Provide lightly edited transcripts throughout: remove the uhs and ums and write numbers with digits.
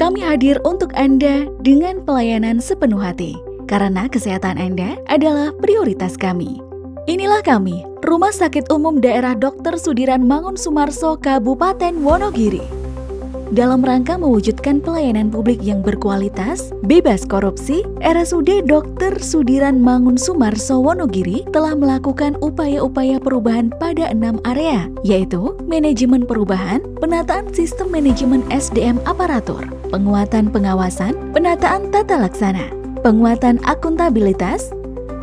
Kami hadir untuk Anda dengan pelayanan sepenuh hati, karena kesehatan Anda adalah prioritas kami. Inilah kami, Rumah Sakit Umum Daerah Dr. Sudiran Mangunsumarso, Kabupaten Wonogiri. Dalam rangka mewujudkan pelayanan publik yang berkualitas, bebas korupsi, RSUD Dr. Sudiran Mangunsumarso Wonogiri telah melakukan upaya-upaya perubahan pada 6 area, yaitu manajemen perubahan, penataan sistem manajemen SDM aparatur, penguatan pengawasan, penataan tata laksana, penguatan akuntabilitas,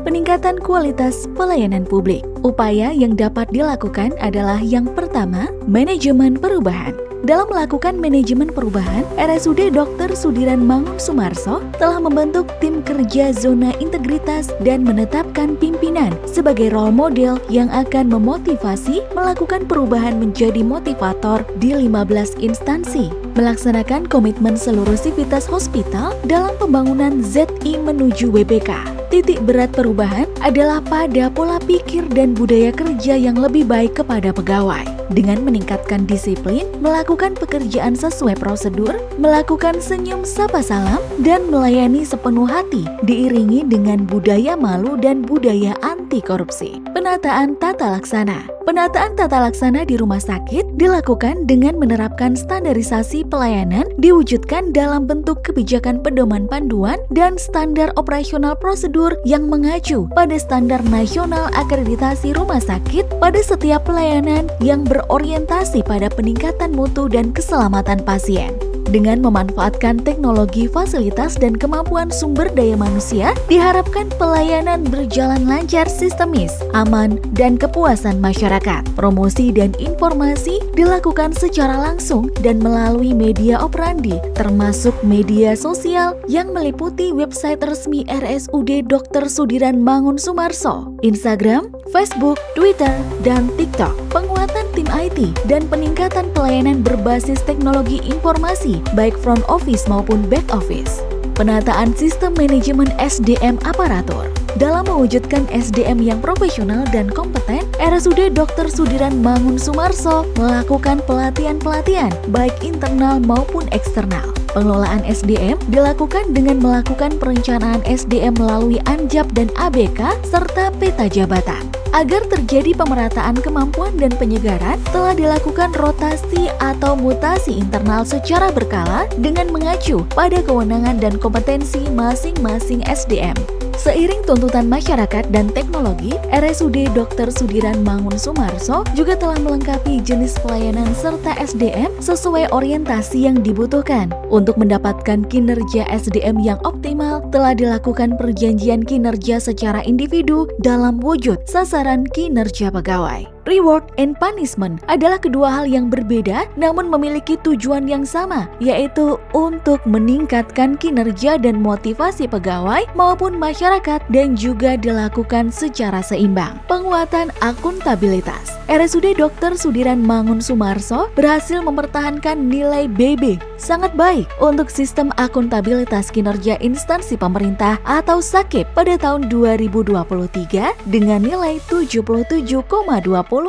peningkatan kualitas pelayanan publik. Upaya yang dapat dilakukan adalah yang pertama, manajemen perubahan. Dalam melakukan manajemen perubahan, RSUD Dr. Sudiran Mangunsumarso telah membentuk tim kerja zona integritas dan menetapkan pimpinan sebagai role model yang akan memotivasi melakukan perubahan menjadi motivator di 15 instansi, melaksanakan komitmen seluruh sivitas hospital dalam pembangunan ZI menuju WBK. Titik berat perubahan adalah pada pola pikir dan budaya kerja yang lebih baik kepada pegawai. Dengan meningkatkan disiplin, melakukan pekerjaan sesuai prosedur, melakukan senyum sapa salam, dan melayani sepenuh hati, diiringi dengan budaya malu dan budaya anti korupsi. Penataan tata laksana. Penataan tata laksana di rumah sakit dilakukan dengan menerapkan standarisasi pelayanan diwujudkan dalam bentuk kebijakan pedoman panduan dan standar operasional prosedur yang mengacu pada standar nasional akreditasi rumah sakit pada setiap pelayanan yang berorientasi pada peningkatan mutu dan keselamatan pasien. Dengan memanfaatkan teknologi, fasilitas, dan kemampuan sumber daya manusia, diharapkan pelayanan berjalan lancar, sistemis, aman, dan kepuasan masyarakat. Promosi dan informasi dilakukan secara langsung dan melalui media operandi, termasuk media sosial yang meliputi website resmi RSUD Dr. Sudiran Mangunsumarso, Instagram, Facebook, Twitter, dan TikTok. Penguatan tim IT dan peningkatan pelayanan berbasis teknologi informasi baik front office maupun back office. Penataan sistem manajemen SDM aparatur. Dalam mewujudkan SDM yang profesional dan kompeten, RSUD Dr. Sudiran Mangunsumarso melakukan pelatihan-pelatihan baik internal maupun eksternal. Pengelolaan SDM dilakukan dengan melakukan perencanaan SDM melalui ANJAP dan ABK serta peta jabatan. Agar terjadi pemerataan kemampuan dan penyegaran, telah dilakukan rotasi atau mutasi internal secara berkala dengan mengacu pada kewenangan dan kompetensi masing-masing SDM. Seiring tuntutan masyarakat dan teknologi, RSUD Dr. Sudiran Mangunsumarso juga telah melengkapi jenis pelayanan serta SDM sesuai orientasi yang dibutuhkan. Untuk mendapatkan kinerja SDM yang optimal, telah dilakukan perjanjian kinerja secara individu dalam wujud sasaran kinerja pegawai. Reward and punishment adalah kedua hal yang berbeda namun memiliki tujuan yang sama, yaitu untuk meningkatkan kinerja dan motivasi pegawai maupun masyarakat dan juga dilakukan secara seimbang. Penguatan akuntabilitas. RSUD Dr. Sudiran Mangunsumarso berhasil mempertahankan nilai BB sangat baik untuk sistem akuntabilitas kinerja instansi pemerintah atau SAKIP pada tahun 2023 dengan nilai 77,25.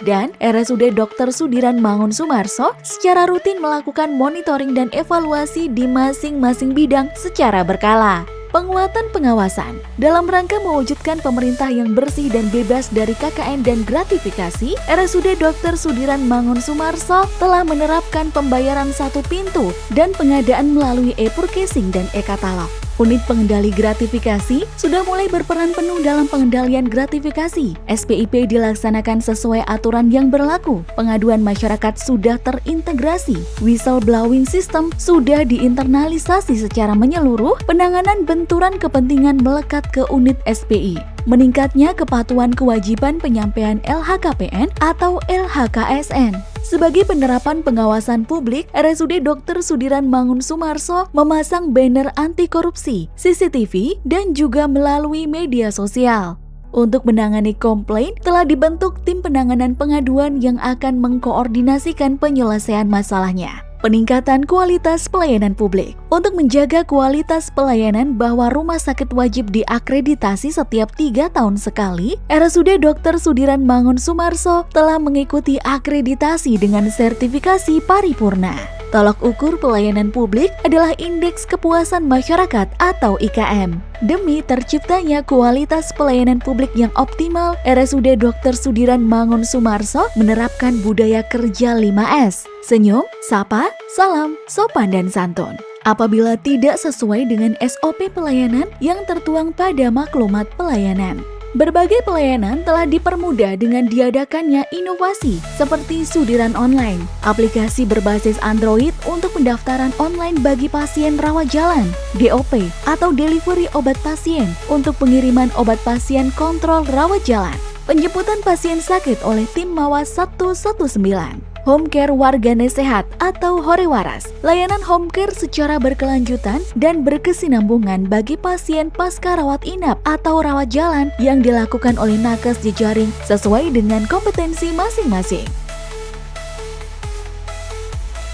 Dan RSUD Dr. Sudiran Mangunsumarso secara rutin melakukan monitoring dan evaluasi di masing-masing bidang secara berkala. Penguatan pengawasan. Dalam rangka mewujudkan pemerintah yang bersih dan bebas dari KKN dan gratifikasi, RSUD Dr. Sudiran Mangunsumarso telah menerapkan pembayaran satu pintu dan pengadaan melalui e-purchasing dan e-katalog. Unit pengendali gratifikasi sudah mulai berperan penuh dalam pengendalian gratifikasi. SPIP dilaksanakan sesuai aturan yang berlaku. Pengaduan masyarakat sudah terintegrasi. Whistleblowing system sudah diinternalisasi secara menyeluruh. Penanganan benturan kepentingan melekat ke unit SPI. Meningkatnya kepatuhan kewajiban penyampaian LHKPN atau LHKSN. Sebagai penerapan pengawasan publik, RSUD Dr. Sudiran Mangunsumarso memasang banner anti korupsi, CCTV, dan juga melalui media sosial. Untuk menangani komplain, telah dibentuk tim penanganan pengaduan yang akan mengkoordinasikan penyelesaian masalahnya. Peningkatan kualitas pelayanan publik. Untuk menjaga kualitas pelayanan bahwa rumah sakit wajib diakreditasi setiap 3 tahun sekali, RSUD Dr. Sudiran Mangunsumarso telah mengikuti akreditasi dengan sertifikasi paripurna. Tolak ukur pelayanan publik adalah Indeks Kepuasan Masyarakat atau IKM. Demi terciptanya kualitas pelayanan publik yang optimal, RSUD Dr. Sudiran Mangunsumarso menerapkan budaya kerja 5S. Senyum, sapa, salam, sopan, dan santun. Apabila tidak sesuai dengan SOP pelayanan yang tertuang pada maklumat pelayanan. Berbagai pelayanan telah dipermudah dengan diadakannya inovasi seperti Sudiran Online, aplikasi berbasis Android untuk pendaftaran online bagi pasien rawat jalan, DOP atau delivery obat pasien untuk pengiriman obat pasien kontrol rawat jalan, penjemputan pasien sakit oleh tim Mawas 119. Home care warganet sehat atau Horewaras, layanan home care secara berkelanjutan dan berkesinambungan bagi pasien pasca rawat inap atau rawat jalan yang dilakukan oleh nakes jejaring sesuai dengan kompetensi masing-masing.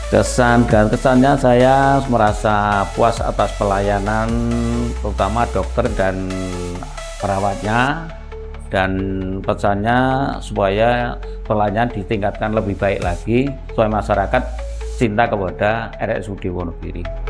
Kesan dan kesannya saya merasa puas atas pelayanan terutama dokter dan perawatnya, dan pesannya supaya pelayanan ditingkatkan lebih baik lagi supaya masyarakat cinta kepada RSUD Wonogiri.